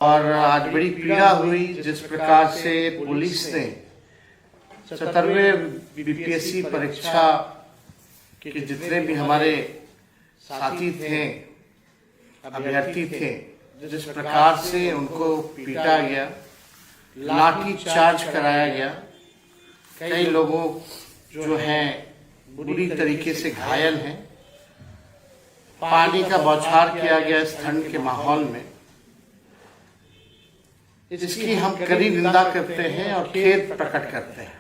और आज बड़ी पीड़ा हुई जिस प्रकार से पुलिस ने 77वें बीपीएससी परीक्षा के जितने भी हमारे साथी थे, अभ्यर्थी थे, जिस प्रकार से उनको पीटा गया, लाठी चार्ज कराया गया, कई लोगों जो हैं बुरी तरीके से घायल हैं, पानी का बौछार किया गया इस ठंड के माहौल में, इसकी हम कड़ी निंदा करते हैं और खेद प्रकट करते हैं।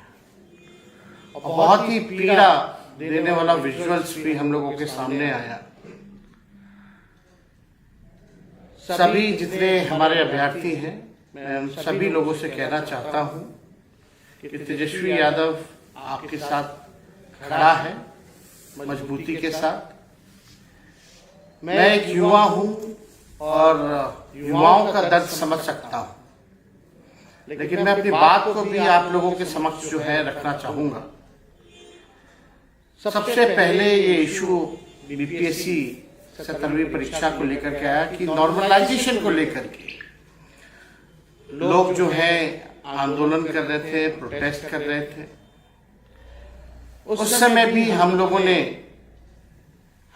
और बहुत ही पीड़ा देने वाला विजुअल्स भी हम लोगों के सामने आया। सभी जितने हमारे अभ्यर्थी हैं, मैं उन सभी लोगों से कहना चाहता हूं कि तेजस्वी यादव आपके साथ खड़ा है मजबूती के साथ। मैं एक युवा हूं और युवाओं का दर्द समझ सकता हूं, लेकिन मैं अपनी बात को भी आप लोगों के समक्ष जो है रखना चाहूंगा। सबसे पहले ये इशू बीपीएससी 77वीं परीक्षा को लेकर के आया कि नॉर्मलाइजेशन को लेकर के लोग जो है आंदोलन कर रहे थे, प्रोटेस्ट कर रहे थे। उस समय भी हम लोगों ने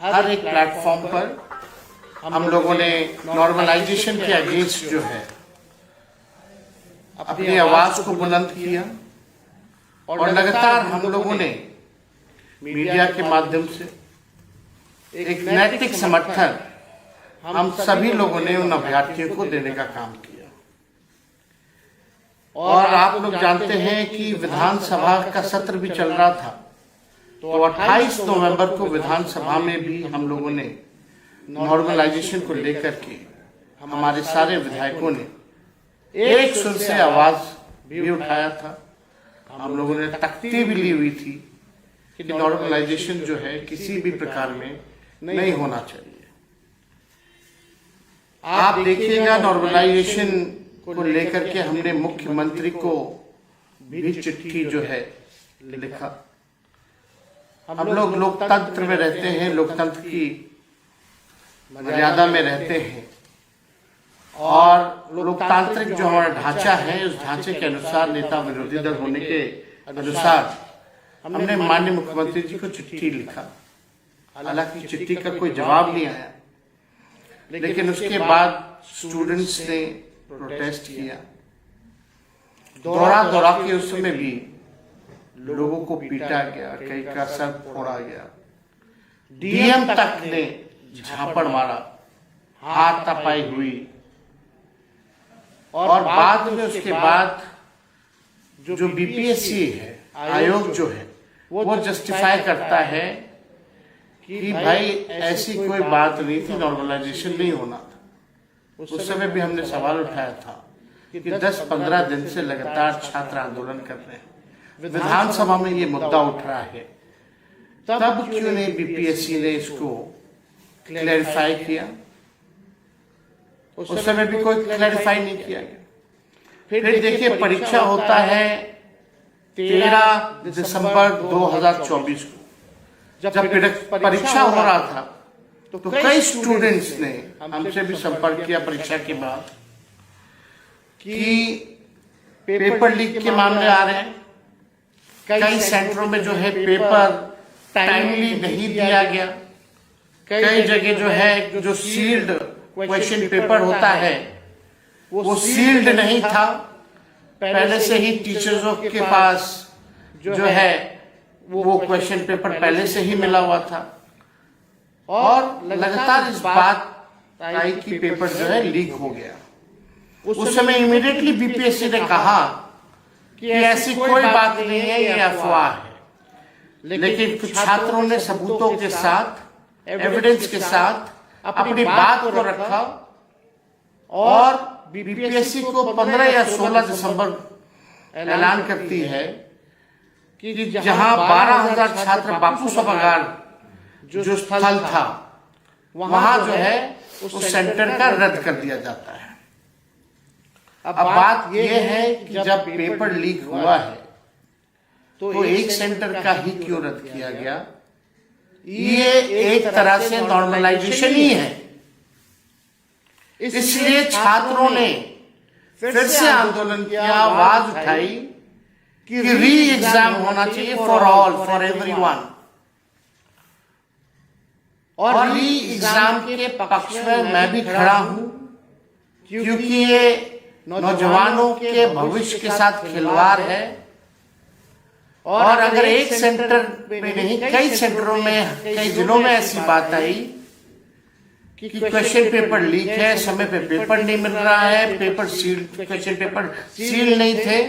हर एक प्लेटफॉर्म पर हम लोगों ने नॉर्मलाइजेशन के अगेंस्ट जो है अपनी आवाज को बुलंद किया और लगातार हम लोगों ने मीडिया के माध्यम से एक नैतिक समर्थन हम सभी लोगों ने उन अभ्यर्थियों को देने का काम किया। और आप लोग जानते हैं कि विधानसभा का सत्र भी चल रहा था, तो 28 नवंबर को विधानसभा में भी हम लोगों ने नॉर्मलाइजेशन को लेकर के हमारे सारे विधायकों ने एक सुर से आवाज भी उठाया था। हम लोगों ने तख्ती भी ली हुई थी कि नॉर्मलाइजेशन जो है किसी भी प्रकार में नहीं होना चाहिए। आप देखिएगा नॉर्मलाइजेशन को लेकर के हमने मुख्यमंत्री को भी चिट्ठी जो है लिखा। हम लोग लोकतंत्र में रहते हैं, लोकतंत्र की मर्यादा में रहते हैं और लोकतांत्रिक जो हमारा ढांचा है उस ढांचे के अनुसार नेता विरोधी दल होने के अनुसार हमने माननीय मुख्यमंत्री जी को चिट्ठी लिखा। हालांकि चिट्ठी का कोई जवाब नहीं आया, लेकिन उसके बाद स्टूडेंट्स ने प्रोटेस्ट किया। दौरा के उस समय भी लोगों को पीटा गया, कई का सर फोड़ा गया, डीएम तक ने झापड़ मारा, हाथापाई हुई। और बाद में उसके बाद जो बीपीएससी है आयोग जो है वो जस्टिफाई करता है कि भाई ऐसी कोई बात नहीं थी, नॉर्मलाइजेशन नहीं होना था। उस समय भी हमने सवाल उठाया था कि 10-15 दिन से लगातार छात्र आंदोलन कर रहे हैं, विधानसभा में ये मुद्दा उठ रहा है, तब क्यों नहीं बीपीएससी ने इसको क्लैरिफाई किया? उस समय भी कोई क्लैरिफाई नहीं किया गया। फिर देखिए परीक्षा होता है 13 दिसंबर 2024 को। जब परीक्षा हो रहा था तो कई स्टूडेंट्स ने हमसे भी संपर्क किया परीक्षा के बाद कि पेपर लीक के मामले आ रहे हैं, कई सेंटरों में जो है पेपर टाइमली नहीं दिया गया, कई जगह जो है जो सील्ड क्वेश्चन पेपर होता है वो सील्ड नहीं था, पहले से ही टीचर्सों के पास जो है वो क्वेश्चन पेपर पहले से ही मिला हुआ था। और लगातार इस बात आई कि पेपर जो है लीक हो गया। उस समय इमीडिएटली बीपीएससी ने कहा कि ऐसी कोई बात नहीं है, ये अफवाह है। लेकिन कुछ छात्रों ने सबूतों के साथ, एविडेंस के साथ अपनी बात को रखा और बीपीएससी को 15 या 16 दिसंबर ऐलान करती है कि जहां 12,000 छात्र बापू सभागार जो स्थल था वहां जो है उस सेंटर का रद्द कर दिया जाता है। अब बात यह है कि जब पेपर लीक हुआ है तो एक सेंटर का ही क्यों रद्द किया गया? ये एक तरह से नॉर्मलाइजेशन ही है। इसलिए छात्रों ने फिर से आंदोलन किया, आवाज उठाई कि री एग्जाम होना चाहिए फॉर ऑल, फॉर एवरीवन। और री एग्जाम के पक्ष में मैं भी खड़ा हूं, क्योंकि ये नौजवानों के भविष्य के साथ खिलवाड़ है। और अगर एक सेंटर में नहीं, कई सेंटरों में कई जिलों में ऐसी बात आई कि क्वेश्चन पेपर लीक है, समय पे पेपर नहीं मिल रहा है, paper seal, question paper seal नहीं थे,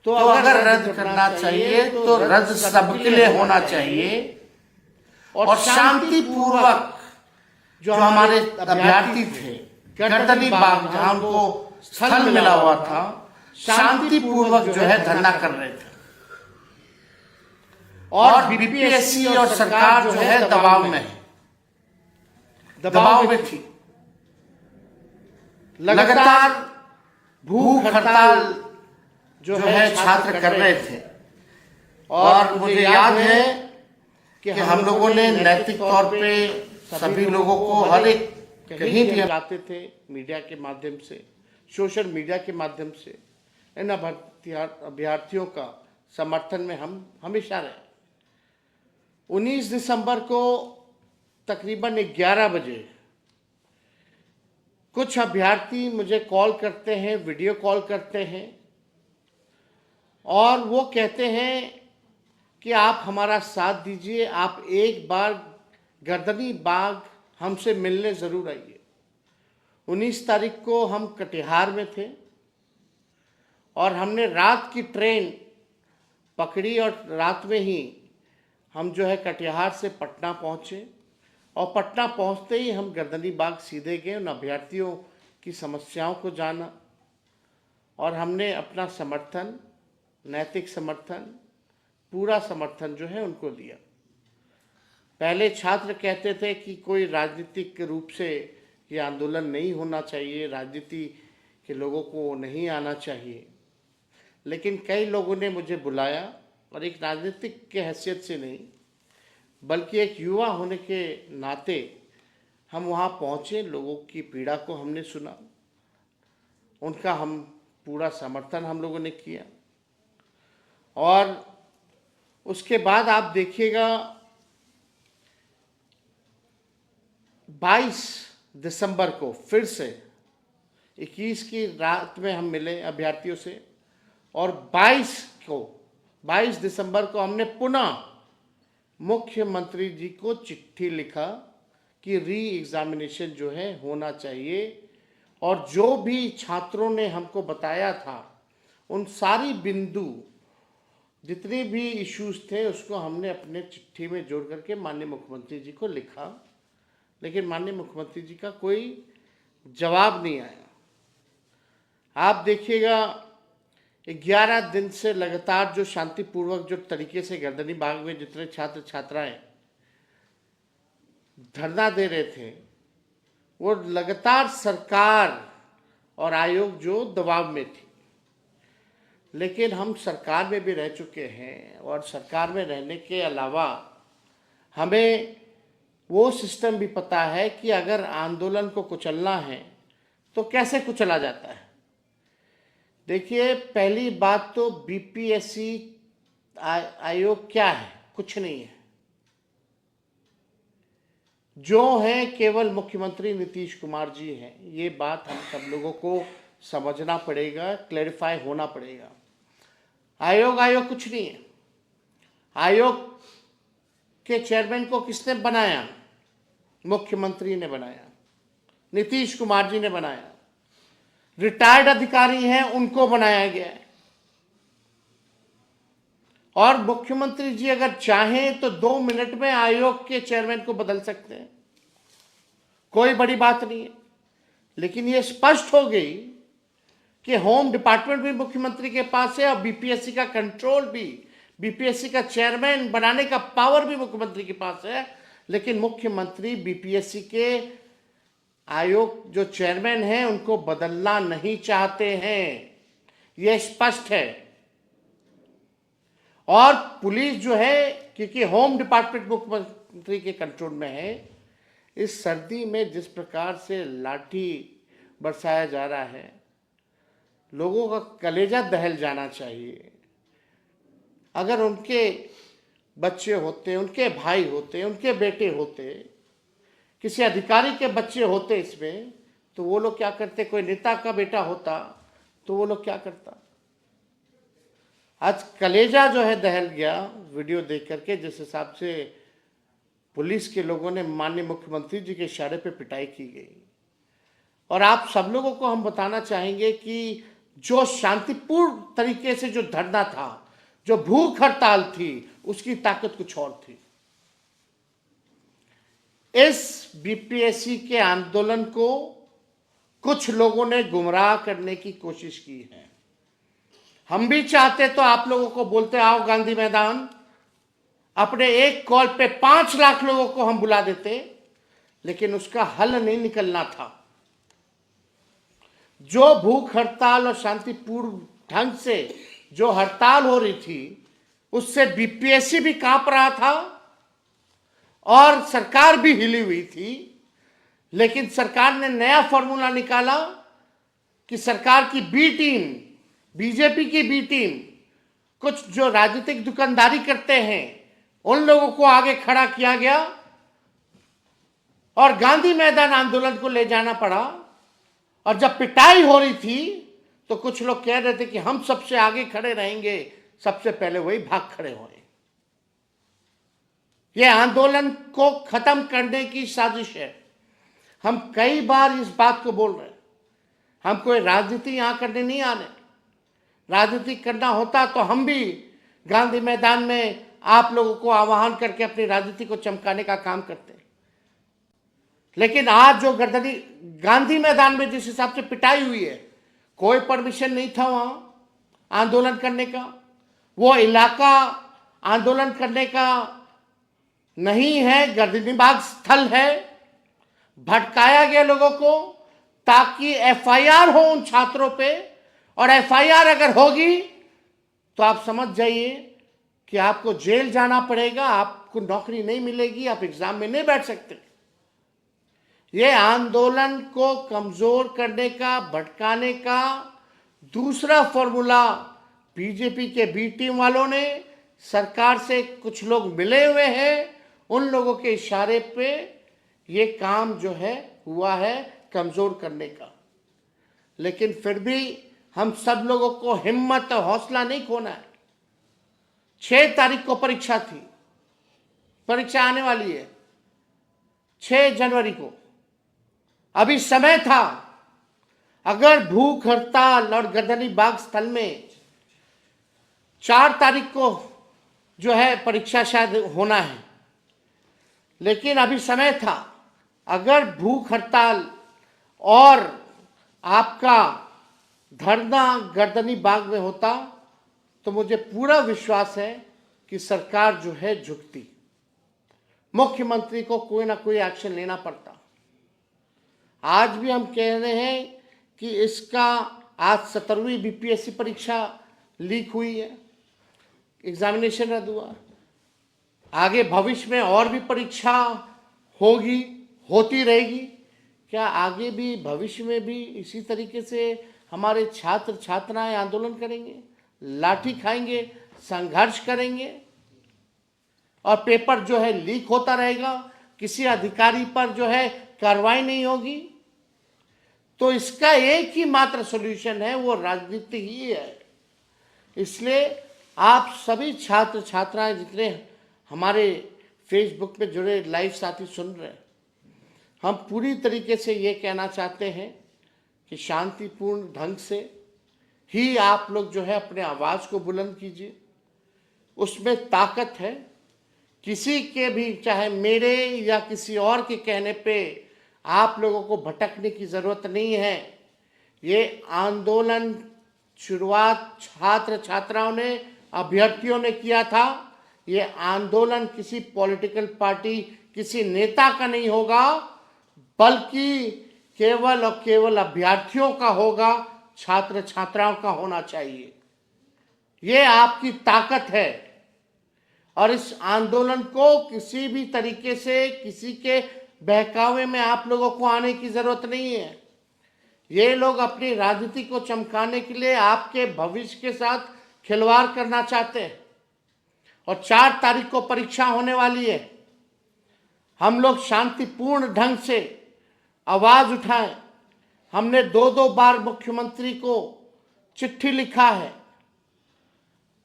तो अगर रद्द करना चाहिए तो रद्द सबके लिए होना चाहिए। और शांतिपूर्वक जो हमारे अभ्यर्थी थे, गर्दनी बाग जहां उनको स्थल मिला हुआ था, शांतिपूर्वक जो है धरना कर रहे थे। और बीपीएससी और सरकार जो है दबाव में है, दबाव में थी। लगातार भूख हड़ताल जो है छात्र कर रहे थे। और मुझे याद है कि हम लोगों ने नैतिक तौर पे सभी लोगों को हर एक कहीं भी जाते थे, मीडिया के माध्यम से, सोशल मीडिया के माध्यम से इन अभ्यर्थियों का समर्थन में हम हमेशा रहे। 19 दिसंबर को तकरीबन 11 बजे कुछ अभ्यर्थी मुझे कॉल करते हैं, वीडियो कॉल करते हैं, और वो कहते हैं कि आप हमारा साथ दीजिए, आप एक बार गर्दनी बाग हमसे मिलने ज़रूर आइए। 19 तारीख को हम कटिहार में थे और हमने रात की ट्रेन पकड़ी और रात में ही हम जो है कटिहार से पटना पहुँचे। और पटना पहुँचते ही हम गर्दनी बाग सीधे गए, उन अभ्यर्थियों की समस्याओं को जाना और हमने अपना समर्थन, नैतिक समर्थन, पूरा समर्थन जो है उनको दिया। पहले छात्र कहते थे कि कोई राजनीतिक रूप से ये आंदोलन नहीं होना चाहिए, राजनीति के लोगों को नहीं आना चाहिए, लेकिन कई लोगों ने मुझे बुलाया और एक राजनीतिक के हैसियत से नहीं बल्कि एक युवा होने के नाते हम वहाँ पहुँचे, लोगों की पीड़ा को हमने सुना, उनका हम पूरा समर्थन हम लोगों ने किया। और उसके बाद आप देखिएगा 22 दिसंबर को फिर से 21 की रात में हम मिले अभ्यर्थियों से और 22 दिसंबर को हमने पुनः मुख्यमंत्री जी को चिट्ठी लिखा कि री एग्जामिनेशन जो है होना चाहिए। और जो भी छात्रों ने हमको बताया था उन सारी बिंदु, जितने भी इश्यूज थे, उसको हमने अपने चिट्ठी में जोड़ करके माननीय मुख्यमंत्री जी को लिखा, लेकिन माननीय मुख्यमंत्री जी का कोई जवाब नहीं आया। आप देखिएगा 11 दिन से लगातार जो शांतिपूर्वक जो तरीके से गर्दनी बाग में जितने छात्र छात्राएं धरना दे रहे थे, वो लगातार सरकार और आयोग जो दबाव में थी। लेकिन हम सरकार में भी रह चुके हैं और सरकार में रहने के अलावा हमें वो सिस्टम भी पता है कि अगर आंदोलन को कुचलना है तो कैसे कुचला जाता है। देखिए, पहली बात तो बीपीएससी आयोग क्या है? कुछ नहीं है। जो है केवल मुख्यमंत्री नीतीश कुमार जी हैं। ये बात हम सब लोगों को समझना पड़ेगा, क्लैरिफाई होना पड़ेगा। आयोग कुछ नहीं है। आयोग के चेयरमैन को किसने बनाया? मुख्यमंत्री ने बनाया, नीतीश कुमार जी ने बनाया। रिटायर्ड अधिकारी हैं, उनको बनाया गया है। और मुख्यमंत्री जी अगर चाहें तो 2 मिनट में आयोग के चेयरमैन को बदल सकते हैं, कोई बड़ी बात नहीं है। लेकिन ये स्पष्ट हो गई कि होम डिपार्टमेंट भी मुख्यमंत्री के पास है और बीपीएससी का कंट्रोल भी, बीपीएससी का चेयरमैन बनाने का पावर भी मुख्यमंत्री के पास है। लेकिन मुख्यमंत्री बीपीएससी के आयोग जो चेयरमैन हैं उनको बदलना नहीं चाहते हैं, यह स्पष्ट है। और पुलिस जो है, क्योंकि होम डिपार्टमेंट मुख्यमंत्री के कंट्रोल में है, इस सर्दी में जिस प्रकार से लाठी बरसाया जा रहा है, लोगों का कलेजा दहल जाना चाहिए। अगर उनके बच्चे होते, उनके भाई होते, उनके बेटे होते, किसी अधिकारी के बच्चे होते इसमें, तो वो लोग क्या करते? कोई नेता का बेटा होता तो वो लोग क्या करता? आज कलेजा जो है दहल गया वीडियो देख करके, जिस हिसाब से पुलिस के लोगों ने माननीय मुख्यमंत्री जी के इशारे पे पिटाई की गई। और आप सब लोगों को हम बताना चाहेंगे कि जो शांतिपूर्ण तरीके से जो धरना था, जो भूख हड़ताल थी, उसकी ताकत कुछ और थी। इस बीपीएससी के आंदोलन को कुछ लोगों ने गुमराह करने की कोशिश की है। हम भी चाहते तो आप लोगों को बोलते आओ गांधी मैदान, अपने एक कॉल पे 5 लाख लोगों को हम बुला देते, लेकिन उसका हल नहीं निकलना था। जो भूख हड़ताल और शांतिपूर्ण ढंग से जो हड़ताल हो रही थी, उससे बीपीएससी भी कांप रहा था और सरकार भी हिली हुई थी। लेकिन सरकार ने नया फॉर्मूला निकाला कि सरकार की बी टीम, बीजेपी की बी टीम, कुछ जो राजनीतिक दुकानदारी करते हैं, उन लोगों को आगे खड़ा किया गया और गांधी मैदान आंदोलन को ले जाना पड़ा। और जब पिटाई हो रही थी तो कुछ लोग कह रहे थे कि हम सबसे आगे खड़े रहेंगे, सबसे पहले वही भाग खड़े हुए। यह आंदोलन को खत्म करने की साजिश है। हम कई बार इस बात को बोल रहे हैं। हम कोई राजनीति यहां करने नहीं आने। राजनीति करना होता तो हम भी गांधी मैदान में आप लोगों को आह्वान करके अपनी राजनीति को चमकाने का काम करते। लेकिन आज जो गर्दनी गांधी मैदान में जिस हिसाब से पिटाई हुई है, कोई परमिशन नहीं था वहां आंदोलन करने का। वो इलाका आंदोलन करने का नहीं है, गर्दनीबाग स्थल है। भटकाया गया लोगों को ताकि एफआईआर हो उन छात्रों पे, और एफआईआर अगर होगी तो आप समझ जाइए कि आपको जेल जाना पड़ेगा, आपको नौकरी नहीं मिलेगी, आप एग्जाम में नहीं बैठ सकते। ये आंदोलन को कमजोर करने का, भटकाने का दूसरा फॉर्मूला बीजेपी के बी टीम वालों ने, सरकार से कुछ लोग मिले हुए हैं, उन लोगों के इशारे पे ये काम जो है हुआ है कमजोर करने का। लेकिन फिर भी हम सब लोगों को हिम्मत और हौसला नहीं खोना है। 6 तारीख को परीक्षा थी, परीक्षा आने वाली है 6 जनवरी को। अभी समय था। अगर भूख हड़ताल और गर्दनीबाग स्थल में 4 तारीख को जो है परीक्षा शायद होना है, लेकिन अभी समय था। अगर भूख हड़ताल और आपका धरना गर्दनीबाग में होता तो मुझे पूरा विश्वास है कि सरकार जो है झुकती, मुख्यमंत्री को कोई ना कोई एक्शन लेना पड़ता। आज भी हम कह रहे हैं कि इसका आज 17वीं बीपीएससी परीक्षा लीक हुई है, एग्जामिनेशन रद्द हुआ। आगे भविष्य में और भी परीक्षा होगी, होती रहेगी। क्या आगे भी भविष्य में भी इसी तरीके से हमारे छात्र छात्राएं आंदोलन करेंगे, लाठी खाएंगे, संघर्ष करेंगे और पेपर जो है लीक होता रहेगा, किसी अधिकारी पर जो है कार्रवाई नहीं होगी? तो इसका एक ही मात्र सॉल्यूशन है, वो राजनीति ही है। इसलिए आप सभी छात्र छात्राएं जितने हमारे फेसबुक पे जुड़े लाइव साथी सुन रहे हैं, हम पूरी तरीके से ये कहना चाहते हैं कि शांतिपूर्ण ढंग से ही आप लोग जो है अपने आवाज़ को बुलंद कीजिए। उसमें ताकत है। किसी के भी, चाहे मेरे या किसी और के कहने पे आप लोगों को भटकने की ज़रूरत नहीं है। ये आंदोलन शुरुआत छात्र छात्राओं ने, अभ्यर्थियों ने किया था। ये आंदोलन किसी पॉलिटिकल पार्टी, किसी नेता का नहीं होगा, बल्कि केवल और केवल अभ्यर्थियों का होगा, छात्र छात्राओं का होना चाहिए। ये आपकी ताकत है। और इस आंदोलन को किसी भी तरीके से किसी के बहकावे में आप लोगों को आने की जरूरत नहीं है। ये लोग अपनी राजनीति को चमकाने के लिए आपके भविष्य के साथ खिलवाड़ करना चाहते हैं। और 4 तारीख को परीक्षा होने वाली है। हम लोग शांतिपूर्ण ढंग से आवाज उठाएं। हमने 2-2 बार मुख्यमंत्री को चिट्ठी लिखा है।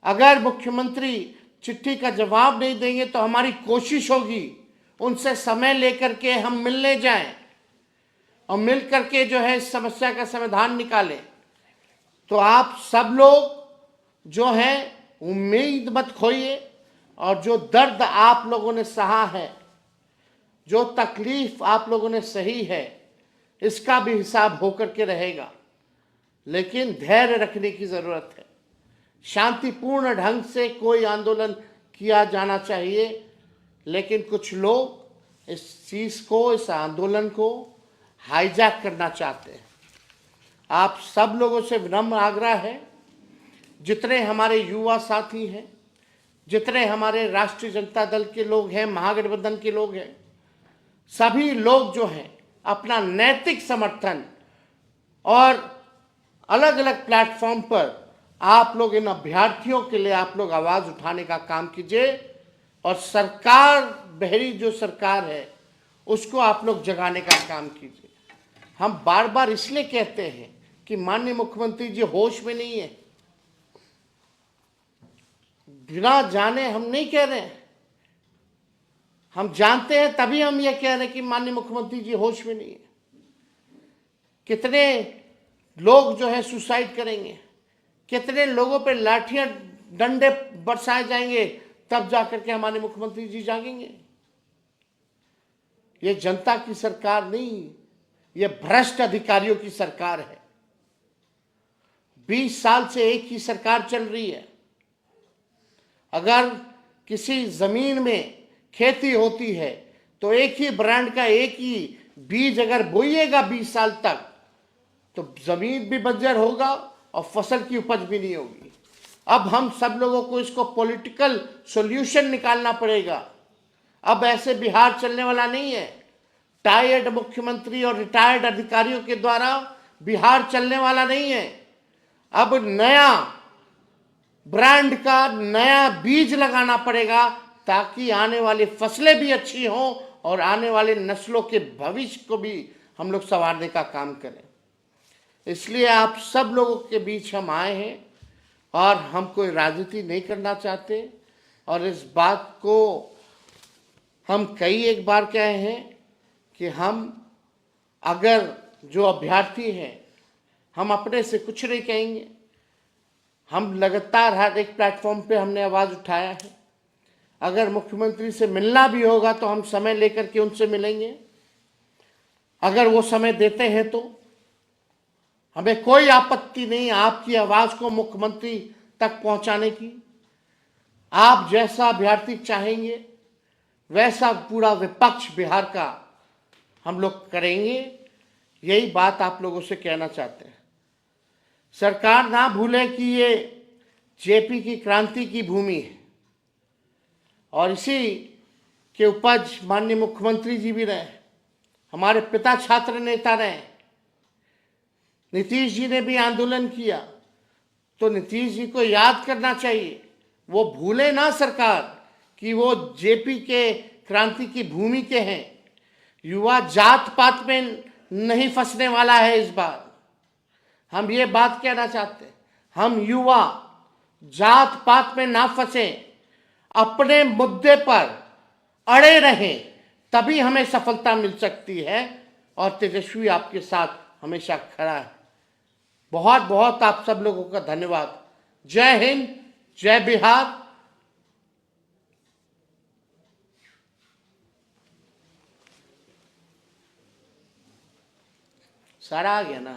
अगर मुख्यमंत्री चिट्ठी का जवाब नहीं देंगे तो हमारी कोशिश होगी उनसे समय लेकर के हम मिलने जाएं और मिल करके जो है इस समस्या का समाधान निकालें। तो आप सब लोग जो हैं उम्मीद मत खोइए, और जो दर्द आप लोगों ने सहा है, जो तकलीफ आप लोगों ने सही है, इसका भी हिसाब होकर के रहेगा। लेकिन धैर्य रखने की जरूरत है। शांतिपूर्ण ढंग से कोई आंदोलन किया जाना चाहिए, लेकिन कुछ लोग इस चीज को, इस आंदोलन को हाईजैक करना चाहते हैं। आप सब लोगों से विनम्र आग्रह है, जितने हमारे युवा साथी हैं, जितने हमारे राष्ट्रीय जनता दल के लोग हैं, महागठबंधन के लोग हैं, सभी लोग जो हैं अपना नैतिक समर्थन और अलग अलग प्लेटफॉर्म पर आप लोग इन अभ्यर्थियों के लिए आप लोग आवाज उठाने का काम कीजिए। और सरकार, बहरी जो सरकार है, उसको आप लोग जगाने का काम कीजिए। हम बार बार इसलिए कहते हैं कि माननीय मुख्यमंत्री जी होश में नहीं है। बिना जाने हम नहीं कह रहे हैं, हम जानते हैं तभी हम ये कह रहे हैं कि माननीय मुख्यमंत्री जी होश में नहीं है। कितने लोग जो है सुसाइड करेंगे, कितने लोगों पे लाठियां डंडे बरसाए जाएंगे, तब जाकर के हमारे मुख्यमंत्री जी जागेंगे। ये जनता की सरकार नहीं, ये भ्रष्ट अधिकारियों की सरकार है। 20 साल से एक ही सरकार चल रही है। अगर किसी जमीन में खेती होती है तो एक ही ब्रांड का एक ही बीज अगर बोइएगा 20 साल तक, तो जमीन भी बंजर होगा और फसल की उपज भी नहीं होगी। अब हम सब लोगों को इसको पॉलिटिकल सॉल्यूशन निकालना पड़ेगा। अब ऐसे बिहार चलने वाला नहीं है। टायर्ड मुख्यमंत्री और रिटायर्ड अधिकारियों के द्वारा बिहार चलने वाला नहीं है। अब नया ब्रांड का नया बीज लगाना पड़ेगा, ताकि आने वाली फसलें भी अच्छी हों और आने वाले नस्लों के भविष्य को भी हम लोग संवारने का काम करें। इसलिए आप सब लोगों के बीच हम आए हैं, और हम कोई राजनीति नहीं करना चाहते। और इस बात को हम कई एक बार कहे हैं कि हम अगर जो अभ्यर्थी हैं, हम अपने से कुछ नहीं कहेंगे। हम लगातार हर एक प्लेटफॉर्म पे हमने आवाज़ उठाया है। अगर मुख्यमंत्री से मिलना भी होगा तो हम समय लेकर के उनसे मिलेंगे, अगर वो समय देते हैं तो। हमें कोई आपत्ति नहीं आपकी आवाज़ को मुख्यमंत्री तक पहुंचाने की। आप जैसा अभ्यर्थी चाहेंगे वैसा पूरा विपक्ष बिहार का हम लोग करेंगे। यही बात आप लोगों से कहना चाहते हैं। सरकार ना भूले कि ये जेपी की क्रांति की भूमि है, और इसी के उपज माननीय मुख्यमंत्री जी भी रहे, हमारे पिता छात्र नेता रहे। नीतीश जी ने भी आंदोलन किया, तो नीतीश जी को याद करना चाहिए। वो भूले ना सरकार कि वो जेपी के क्रांति की भूमि के हैं। युवा जात पात में नहीं फंसने वाला है इस बार। हम ये बात कहना चाहते हैं, हम युवा जात पात में ना फंसे, अपने मुद्दे पर अड़े रहें, तभी हमें सफलता मिल सकती है। और तेजस्वी आपके साथ हमेशा खड़ा है। बहुत बहुत आप सब लोगों का धन्यवाद। जय हिंद, जय बिहार। सारा आ गया ना।